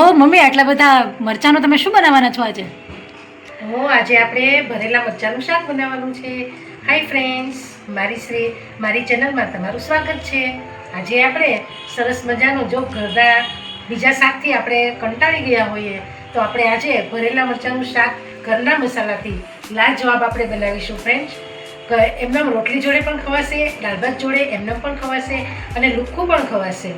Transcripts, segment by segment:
ઓહો મમ્મી, આટલા બધા મરચાંનું તમે શું બનાવવાના છો આજે? આજે આપણે ભરેલા મરચાંનું શાક બનાવવાનું છે. હાય ફ્રેન્ડ્સ, મારી ચેનલમાં તમારું સ્વાગત છે. આજે આપણે સરસ મજાનું જો ઘરના બીજા શાકથી આપણે કંટાળી ગયા હોઈએ તો આપણે આજે ભરેલા મરચાંનું શાક ઘરના મસાલાથી લાજવાબ આપણે બનાવીશું ફ્રેન્ડ્સ. એમનામ રોટલી જોડે પણ ખવાશે, દાળ ભાત જોડે એમને પણ ખવાશે અને લુખ્ખું પણ ખવાશે.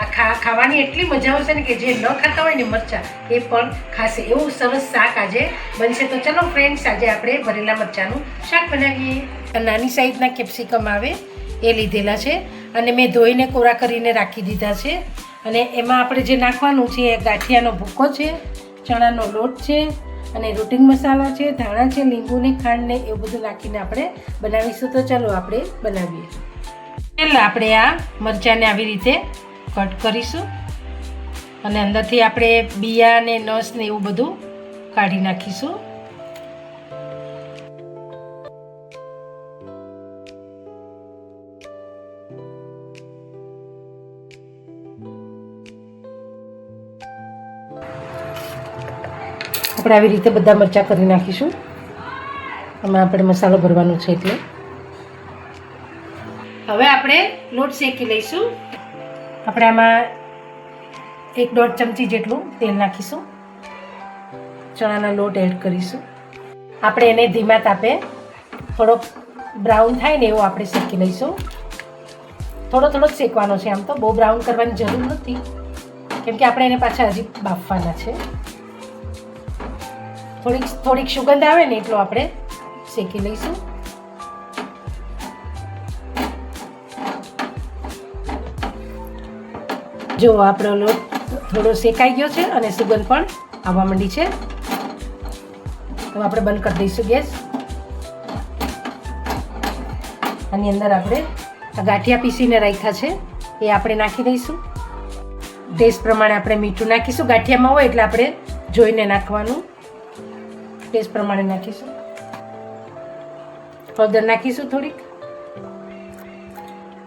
આ ખાવાની એટલી મજા આવશે ને કે જે ન ખાતા હોય ને મરચાં એ પણ ખાશે. એવું સરસ શાક આજે બનશે. તો ચલો ફ્રેન્ડ્સ, આજે આપણે ભરેલા મરચાંનું શાક બનાવીએ. નાની સાઈઝના કેપ્સિકમ આવે એ લીધેલા છે અને મેં ધોઈને કોરા કરીને રાખી દીધા છે. અને એમાં આપણે જે નાખવાનું છે એ ગાંઠિયાનો ભૂકો છે, ચણાનો લોટ છે અને રૂટિંગ મસાલા છે, ધાણા છે, લીંબુને ખાંડને એવું બધું નાખીને આપણે બનાવીશું. તો ચાલો આપણે બનાવીએ. પહેલાં આપણે આ મરચાંને આવી રીતે કટ કરીશું અને અંદરથી આપણે બિયા ને નસ ને એવું બધું કાઢી નાખીશું. આપણે આવી રીતે બધા મરચાં કરી નાખીશું. આમાં આપણે મસાલો ભરવાનો છે એટલે હવે આપણે લોટ શેકી લઈશું. આપણે આમાં 1-1.5 ચમચી જેટલું તેલ નાખીશું. ચણાના લોટ એડ કરીશું. આપણે એને ધીમા તાપે થોડોક બ્રાઉન થાય ને એવો આપણે શેકી લઈશું. થોડો જ શેકવાનો છે, આમ તો બહુ બ્રાઉન કરવાની જરૂર નથી કેમ કે આપણે એને પાછા હજી બાફવાના છે. થોડીક સુગંધ આવે ને એટલો આપણે શેકી લઈશું. જો આપણો લોટ થોડો શેકાઈ ગયો છે અને સુગંધ પણ આવવા માંડી છે. તો આપણે બંધ કરી દઈશું ગેસ. આની અંદર આપણે આ ગાંઠિયા પીસીને રાખ્યા છે એ આપણે નાખી દઈશું. ટેસ્ટ પ્રમાણે આપણે મીઠું નાખીશું. ગાંઠિયામાં હોય એટલે આપણે જોઈને નાખવાનું. ટેસ્ટ પ્રમાણે નાખીશું. હળદર નાખીશું થોડીક.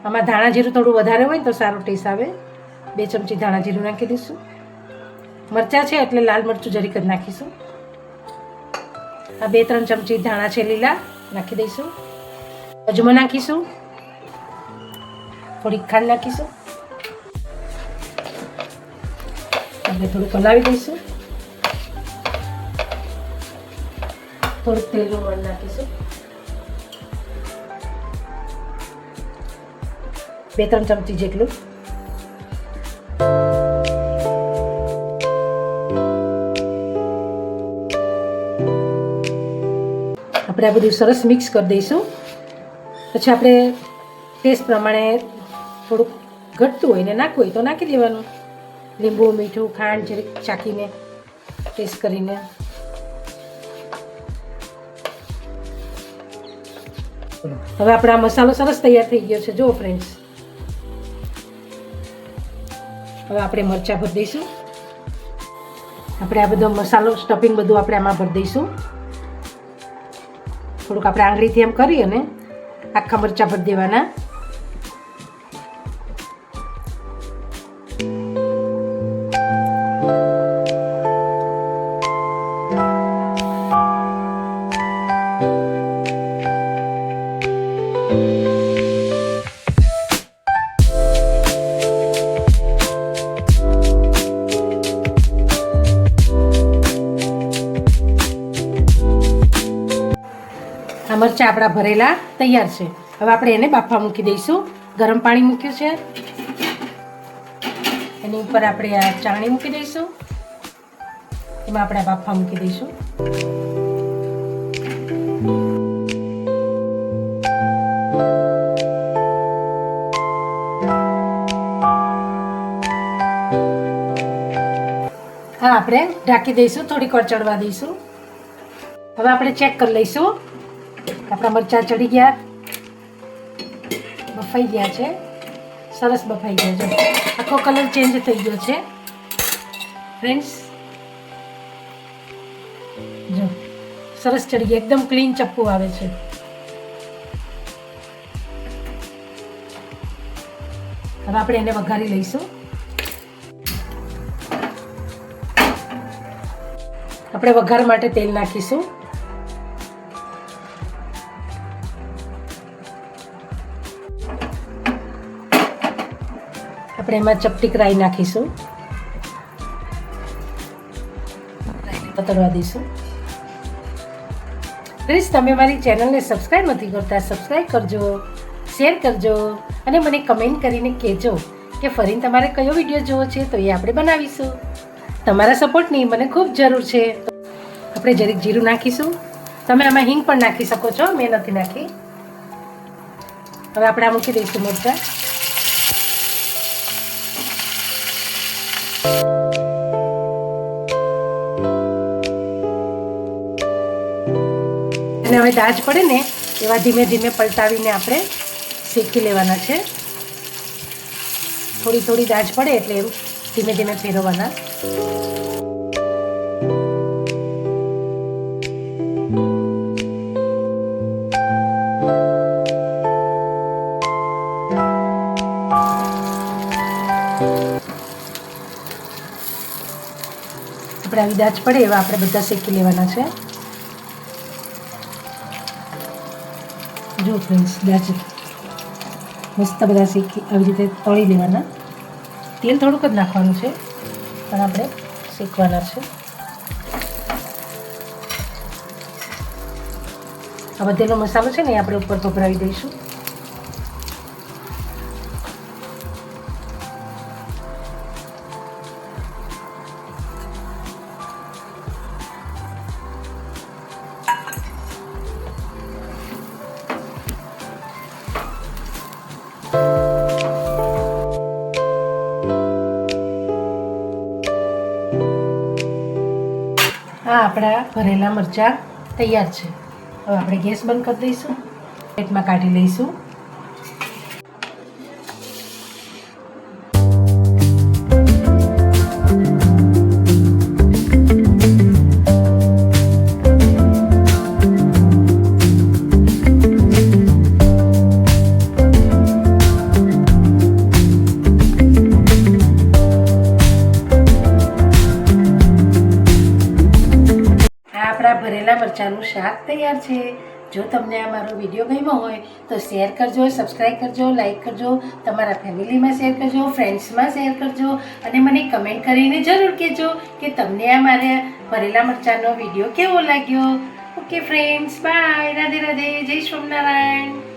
આમાં ધાણા જીરું થોડું વધારે હોય ને તો સારો ટેસ્ટ આવે. 2 ચમચી ધાણા જીરું નાખી દઈશું. મરચાં છે એટલે લાલ મરચું જરીક જ નાખીશું. આ 2-3 ચમચી ધાણા છે લીલા નાખી દઈશું. અજમો નાખીશું. થોડીક ખાંડ નાખીશું. આપણે થોડુંક હલાવી દઈશું. થોડુંક તેલનું મોણ નાખીશું. 2-3 ચમચી જેટલું. આપણે આ બધું સરસ મિક્સ કરી દઈશું. પછી આપણે ટેસ્ટ પ્રમાણે થોડુંક ઘટતું હોય ને નાખવું હોય તો નાખી દેવાનું. લીંબુ, મીઠું, ખાંડ જરીક ચાખીને ટેસ્ટ કરીને. હવે આપણે આ મસાલો સરસ તૈયાર થઈ ગયો છે. જુઓ ફ્રેન્ડ્સ, હવે આપણે મરચાં ભરી દઈશું. આપણે આ બધો મસાલો સ્ટફિંગ બધું આપણે આમાં ભરી દઈશું. થોડુંક આપણે આંગળીથી એમ કરી અને આખા મરચાં ભરી દેવાના. આ મરચાં આપણા ભરેલા તૈયાર છે. હવે આપણે એને બાફવા મૂકી દઈશું. ગરમ પાણી મૂક્યું છે, એની ઉપર આપણે આ ચાણી મૂકી દઈશું. એમાં આપણે બાફવા મૂકી દઈશું. હા, આપણે ઢાંકી દઈશું. થોડીક વાર ચડવા દઈશું. હવે આપણે ચેક કરી લઈશું. આપણા મરચાં ચડી ગયા, બફાઈ ગયા છે. સરસ બફાઈ ગયા છે. આખો કલર ચેન્જ થઈ ગયો છે ફ્રેન્ડ્સ. જો સરસ ચડી ગયા, એકદમ ક્લીન ચપ્પુ આવે છે. હવે આપણે એને વઘારી લઈશું. આપણે વઘાર માટે તેલ નાખીશું. આપણે એમાં ચપટી રાઈ નાખીશું. તળવા દઈશું. પ્લીઝ તમે મારી ચેનલને સબસ્ક્રાઈબ નથી કરતા, સબસ્ક્રાઈબ કરજો, શેર કરજો અને મને કમેન્ટ કરીને કહેજો કે ફરીને તમારે કયો વિડીયો જોવો છે તો એ આપણે બનાવીશું. તમારા સપોર્ટની મને ખૂબ જરૂર છે. આપણે જરીક જીરું નાખીશું. તમે આમાં હિંગ પણ નાખી શકો છો, મેં નથી નાખી. હવે આપણે આ મૂકી દઈશું મરચાં. અને હવે દાજ પડે ને એવા ધીમે ધીમે પલટાવીને આપણે શેકી લેવાના છે. થોડી થોડી દાજ પડે એટલે એમ ધીમે ધીમે ફેરવવાના. આપણે આવી દાજ પડે એવા આપણે બધા શેકી લેવાના છે. જો ફ્રેન્ડ્સ, દાજ મસ્ત બધા શેકી આવી રીતે તળી લેવાના. તેલ થોડુંક જ નાખવાનું છે પણ આપણે શેકવાના છે. આ બધેલો મસાલો છે ને એ આપણે ઉપર ભભરાવી દઈશું. આ આપણા ભરેલા મરચાં તૈયાર છે. હવે આપણે ગેસ બંધ કરી દઈશું. પ્લેટમાં કાઢી લઈશું. આપણા ભરેલા મરચાંનું શાક તૈયાર છે. જો તમને આ મારો વિડીયો ગમ્યો હોય તો શેર કરજો, સબસ્ક્રાઈબ કરજો, લાઈક કરજો, તમારા ફેમિલીમાં શેર કરજો, ફ્રેન્ડ્સમાં શેર કરજો અને મને કમેન્ટ કરીને જરૂર કહેજો કે તમને આ મારા ભરેલા મરચાંનો વિડીયો કેવો લાગ્યો. Okay friends, bye. Radhe Radhe. જય સ્વામિનારાયણ.